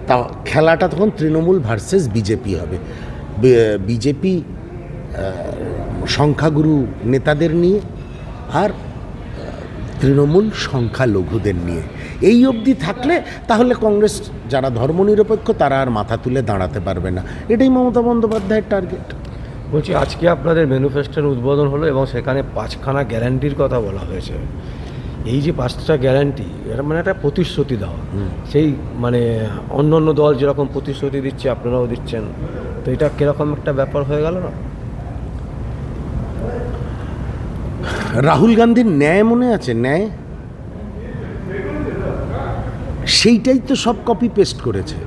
তা খেলাটা তখন তৃণমূল ভার্সেস বিজেপি হবে। বিজেপি সংখ্যাগুরু নেতাদের নিয়ে আর তৃণমূল সংখ্যালঘুদের নিয়ে। এই অবধি থাকলে তাহলে কংগ্রেস যারা ধর্মনিরপেক্ষ তারা আর মাথা তুলে দাঁড়াতে পারবে না। এটাই মমতা বন্দ্যোপাধ্যায়ের টার্গেট। বলছি, আজকে আপনাদের ম্যানিফেস্টোর উদ্বোধন হলো এবং সেখানে 5খানা গ্যারান্টির কথা বলা হয়েছে। এই যে 5টা গ্যারান্টি, এটা মানে একটা প্রতিশ্রুতি দেওয়া। সেই মানে অন্য দল যেরকম প্রতিশ্রুতি দিচ্ছে আপনারাও দিচ্ছেন, তো এটা কীরকম একটা ব্যাপার হয়ে গেল না? রাহুল গান্ধীর ন্যায় মনে আছে? ন্যায় সেইটাই তো সব কপি পেস্ট করেছে।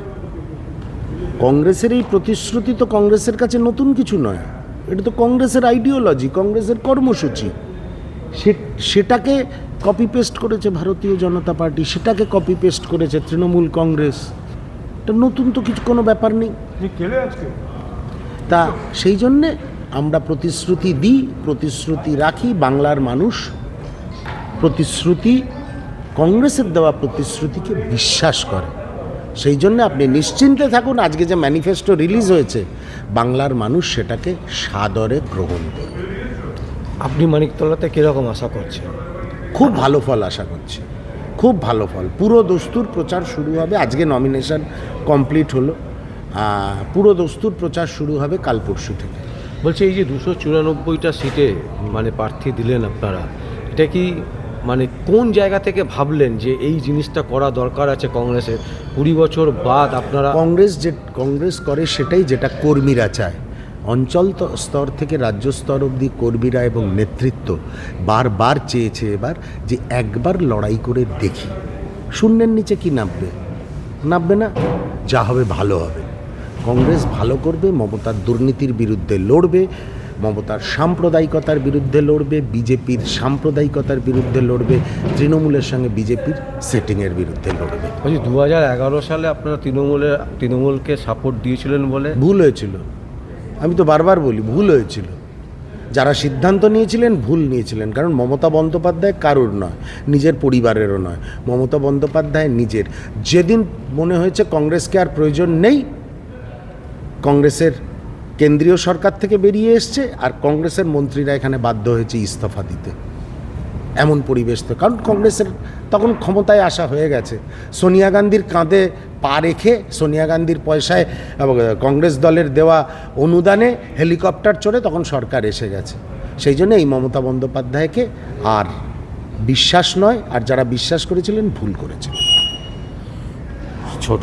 কংগ্রেসের এই প্রতিশ্রুতি তো কংগ্রেসের কাছে নতুন কিছু নয়, এটা তো কংগ্রেসের আইডিওলজি, কংগ্রেসের কর্মসূচি। সেটাকে কপি পেস্ট করেছে ভারতীয় জনতা পার্টি, সেটাকে কপি পেস্ট করেছে তৃণমূল কংগ্রেস। এটা নতুন তো কিছু কোনো ব্যাপার নেই। তা সেই জন্যে আমরা প্রতিশ্রুতি দিই, প্রতিশ্রুতি রাখি। বাংলার মানুষ প্রতিশ্রুতি, কংগ্রেসের দেওয়া প্রতিশ্রুতিকে বিশ্বাস করে। সেই জন্য আপনি নিশ্চিন্তে থাকুন, আজকে যে ম্যানিফেস্টো রিলিজ হয়েছে বাংলার মানুষ সেটাকে সাদরে গ্রহণ করবে। আপনি মানিকতলাতে কীরকম আশা করছেন? খুব ভালো ফল আশা করছি, খুব ভালো ফল। পুরো দস্তুর প্রচার শুরু হবে, আজকে নমিনেশন কমপ্লিট হলো, পুরো দস্তুর প্রচার শুরু হবে কাল পরশু থেকে। বলছে এই যে 294টা সিটে মানে প্রার্থী দিলেন আপনারা, এটা কি মানে কোন জায়গা থেকে ভাবলেন যে এই জিনিসটা করা দরকার আছে কংগ্রেসের? 20 বছর বাদ আপনারা কংগ্রেস করে সেটাই যেটা কর্মীরা চায়। অঞ্চল স্তর থেকে রাজ্য স্তর অবধি কর্মীরা এবং নেতৃত্ব বারবার চেয়েছে এবার যে একবার লড়াই করে দেখি। শূন্যের নিচে কি নামবে না, যা হবে ভালো হবে। কংগ্রেস ভালো করবে, মমতার দুর্নীতির বিরুদ্ধে লড়বে, মমতার সাম্প্রদায়িকতার বিরুদ্ধে লড়বে, বিজেপির সাম্প্রদায়িকতার বিরুদ্ধে লড়বে, তৃণমূলের সঙ্গে বিজেপির সেটিংয়ের বিরুদ্ধে লড়বে। বলছি 2011 সালে আপনারা তৃণমূলকে সাপোর্ট দিয়েছিলেন বলে ভুল হয়েছিল। আমি তো বারবার বলি ভুল হয়েছিল। যারা সিদ্ধান্ত নিয়েছিলেন ভুল নিয়েছিলেন, কারণ মমতা বন্দ্যোপাধ্যায় কারোর নয়, নিজের পরিবারেরও নয়। মমতা বন্দ্যোপাধ্যায় নিজের, যেদিন মনে হয়েছে কংগ্রেসকে আর প্রয়োজন নেই, কংগ্রেসের কেন্দ্রীয় সরকার থেকে বেরিয়ে এসছে আর কংগ্রেসের মন্ত্রীরা এখানে বাধ্য হয়েছে ইস্তফা দিতে। এমন পরিবেশ তো, কারণ কংগ্রেসের তখন ক্ষমতায় আসা হয়ে গেছে। সোনিয়া গান্ধীর কাঁধে পা রেখে, সোনিয়া গান্ধীর পয়সায় কংগ্রেস দলের দেওয়া অনুদানে হেলিকপ্টার চড়ে তখন সরকার এসে গেছে। সেই জন্য এই মমতা বন্দ্যোপাধ্যায়কে আর বিশ্বাস নয়, আর যারা বিশ্বাস করেছিলেন ভুল করেছে। ছোট